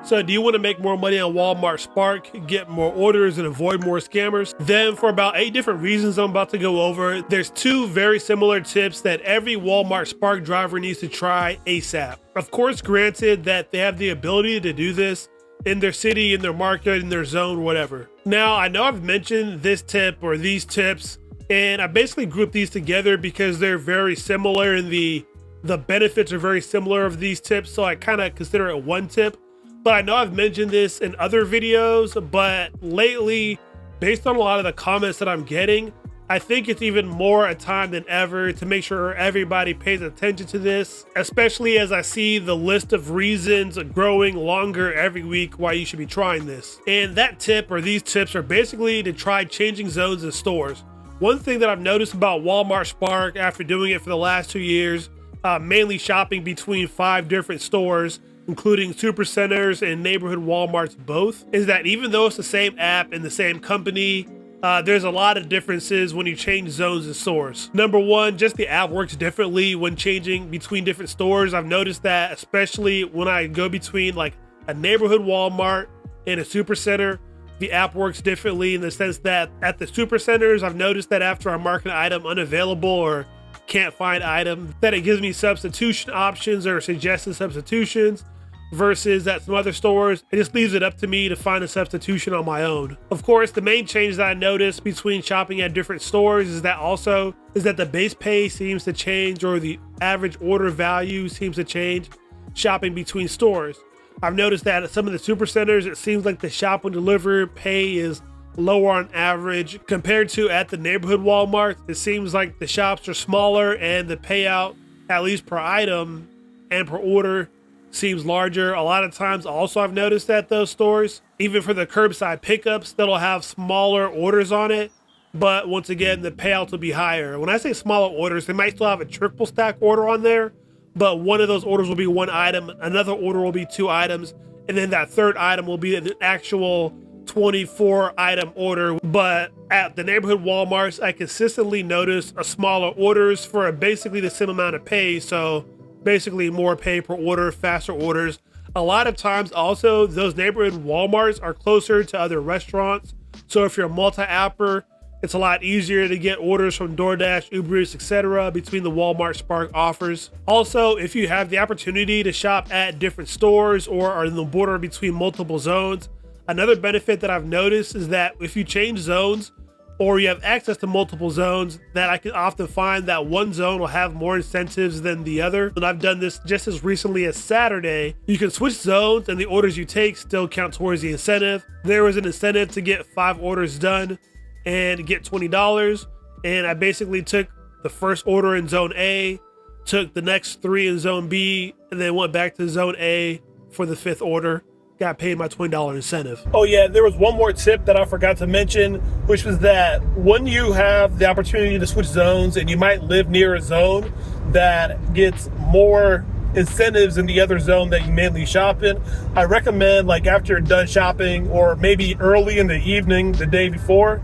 So do you want to make more money on Walmart Spark, get more orders, and avoid more scammers? Then for about 8 different reasons I'm about to go over, there's 2 very similar tips that every Walmart Spark driver needs to try ASAP. Of course, granted that they have the ability to do this in their city, in their market, in their zone, whatever. Now, I know I've mentioned this tip or these tips, and I basically grouped these together because they're very similar and the benefits are very similar of these tips, so I kind of consider it one tip. But I know I've mentioned this in other videos, but lately, based on a lot of the comments that I'm getting, I think it's even more a time than ever to make sure everybody pays attention to this, especially as I see the list of reasons growing longer every week why you should be trying this. And that tip or these tips are basically to try changing zones in stores. One thing that I've noticed about Walmart Spark after doing it for the last 2 years, mainly shopping between 5 different stores, including Supercenters and neighborhood Walmarts both, is that even though it's the same app and the same company, there's a lot of differences when you change zones and stores. Number one, just the app works differently when changing between different stores. I've noticed that especially when I go between like a neighborhood Walmart and a Supercenter, the app works differently in the sense that at the Supercenters, I've noticed that after I mark an item unavailable or can't find item, that it gives me substitution options or suggested substitutions, versus at some other stores, it just leaves it up to me to find a substitution on my own. Of course, the main change that I noticed between shopping at different stores is that the base pay seems to change, or the average order value seems to change shopping between stores. I've noticed that at some of the Supercenters, it seems like the shop and deliver pay is lower on average compared to at the neighborhood Walmart. It seems like the shops are smaller and the payout, at least per item and per order, seems larger. A lot of times also I've noticed that those stores, even for the curbside pickups, that'll have smaller orders on it, but once again the payouts will be higher. When I say smaller orders, they might still have a triple stack order on there, but one of those orders will be 1 item, another order will be 2 items, and then that third item will be an actual 24 item order. But at the neighborhood Walmarts, I consistently notice a smaller orders for basically the same amount of pay, so basically more pay per order, faster orders. A lot of times also those neighborhood Walmarts are closer to other restaurants, so if you're a multi-apper, it's a lot easier to get orders from DoorDash, Uber Eats, etc. between the Walmart Spark offers. Also, if you have the opportunity to shop at different stores or are in the border between multiple zones, another benefit that I've noticed is that if you change zones or you have access to multiple zones, that I can often find that one zone will have more incentives than the other. And I've done this just as recently as Saturday. You can switch zones and the orders you take still count towards the incentive. There was an incentive to get 5 orders done and get $20. And I basically took the first order in zone A, took the next 3 in zone B, and then went back to zone A for the 5th order. Got paid my $20 incentive. Oh yeah, there was one more tip that I forgot to mention, which was that when you have the opportunity to switch zones and you might live near a zone that gets more incentives in the other zone that you mainly shop in, I recommend, like after you're done shopping or maybe early in the evening the day before,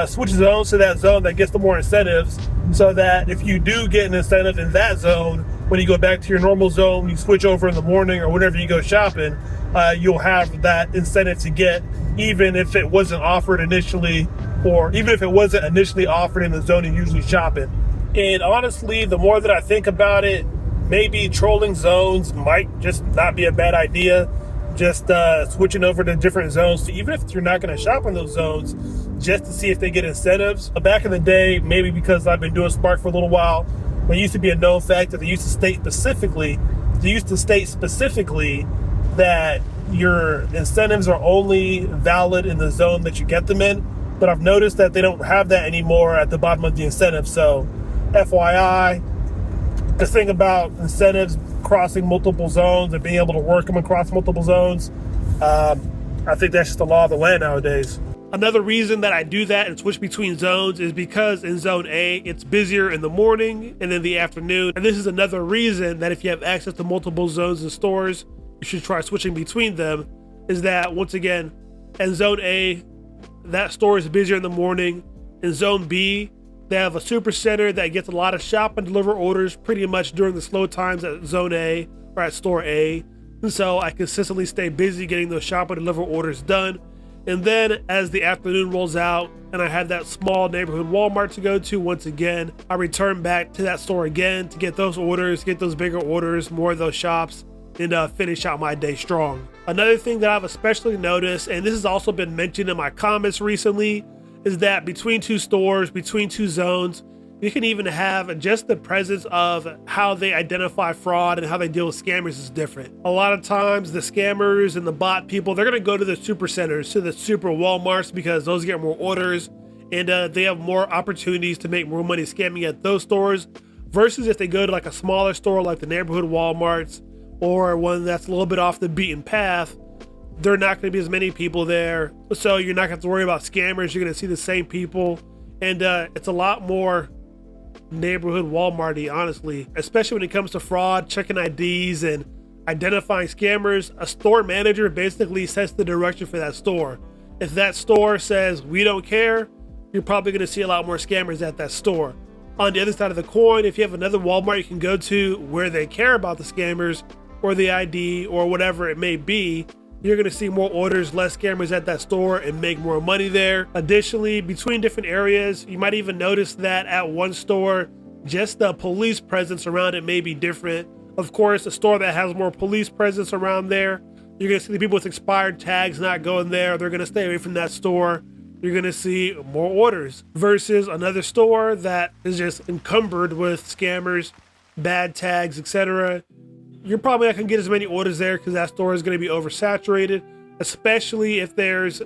switch zones to that zone that gets the more incentives, so that if you do get an incentive in that zone, when you go back to your normal zone, you switch over in the morning or whenever you go shopping, you'll have that incentive to get, even if it wasn't offered initially, or even if it wasn't initially offered in the zone you usually shop in. And honestly, the more that I think about it, maybe trolling zones might just not be a bad idea. Just switching over to different zones, even if you're not going to shop in those zones, just to see if they get incentives. Back in the day, maybe because I've been doing Spark for a little while, it used to be a known fact that they used to state specifically that your incentives are only valid in the zone that you get them in. But I've noticed that they don't have that anymore at the bottom of the incentive. So FYI, the thing about incentives crossing multiple zones and being able to work them across multiple zones, I think that's just the law of the land nowadays. Another reason that I do that and switch between zones is because in zone A, it's busier in the morning and in the afternoon. And this is another reason that if you have access to multiple zones and stores, you should try switching between them, is that once again, in zone A, that store is busier in the morning. In zone B, they have a Supercenter that gets a lot of shop and deliver orders pretty much during the slow times at zone A or at store A. so I consistently stay busy getting those shop and deliver orders done. And then as the afternoon rolls out and I have that small neighborhood Walmart to go to, once again, I return back to that store again to get those orders, get those bigger orders, more of those shops, and finish out my day strong. Another thing that I've especially noticed, and this has also been mentioned in my comments recently, is that between two stores, between two zones, you can even have just the presence of how they identify fraud and how they deal with scammers is different. A lot of times the scammers and the bot people, they're gonna go to the super centers, to the super Walmarts, because those get more orders and they have more opportunities to make more money scamming at those stores, versus if they go to like a smaller store like the neighborhood Walmarts or one that's a little bit off the beaten path. They're not gonna be as many people there, so you're not gonna have to worry about scammers. You're gonna see the same people, and it's a lot more neighborhood Walmart-y, honestly, especially when it comes to fraud, checking IDs and identifying scammers. A store manager basically sets the direction for that store. If that store says we don't care, you're probably going to see a lot more scammers at that store. On the other side of the coin, if you have another Walmart you can go to where they care about the scammers or the ID or whatever it may be, you're going to see more orders, less scammers at that store, and make more money there. Additionally, between different areas, you might even notice that at one store, just the police presence around it may be different. Of course, a store that has more police presence around there, you're going to see the people with expired tags not going there. They're going to stay away from that store. You're going to see more orders versus another store that is just encumbered with scammers, bad tags, etc. You're probably not going to get as many orders there because that store is going to be oversaturated, especially if there's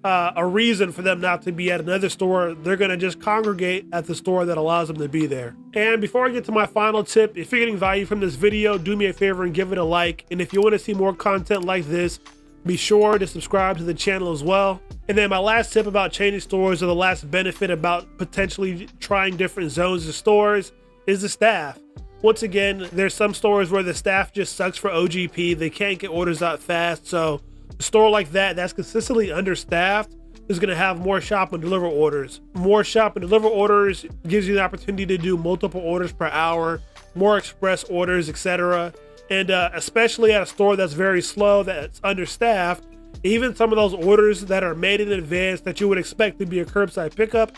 a reason for them not to be at another store. They're going to just congregate at the store that allows them to be there. And before I get to my final tip, if you're getting value from this video, do me a favor and give it a like. And if you want to see more content like this, be sure to subscribe to the channel as well. And then my last tip about changing stores, or the last benefit about potentially trying different zones of stores, is the staff. Once again, there's some stores where the staff just sucks for OGP. They can't get orders out fast. So a store like that that's consistently understaffed is going to have more shop and deliver orders. More shop and deliver orders gives you the opportunity to do multiple orders per hour, more express orders, etc. And especially at a store that's very slow, that's understaffed, even some of those orders that are made in advance that you would expect to be a curbside pickup,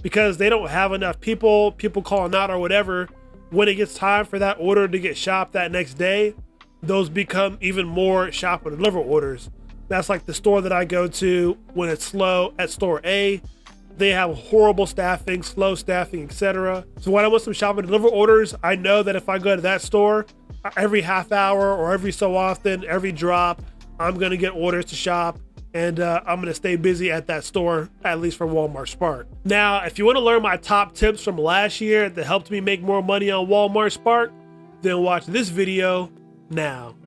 because they don't have enough people calling out or whatever, when it gets time for that order to get shopped that next day, those become even more shop and deliver orders. That's like the store that I go to when it's slow at store A. They have horrible staffing, slow staffing, etc. So when I want some shop and deliver orders, I know that if I go to that store, every half hour or every so often, every drop, I'm gonna get orders to shop, and I'm gonna stay busy at that store, at least for Walmart Spark. Now, if you wanna learn my top tips from last year that helped me make more money on Walmart Spark, then watch this video now.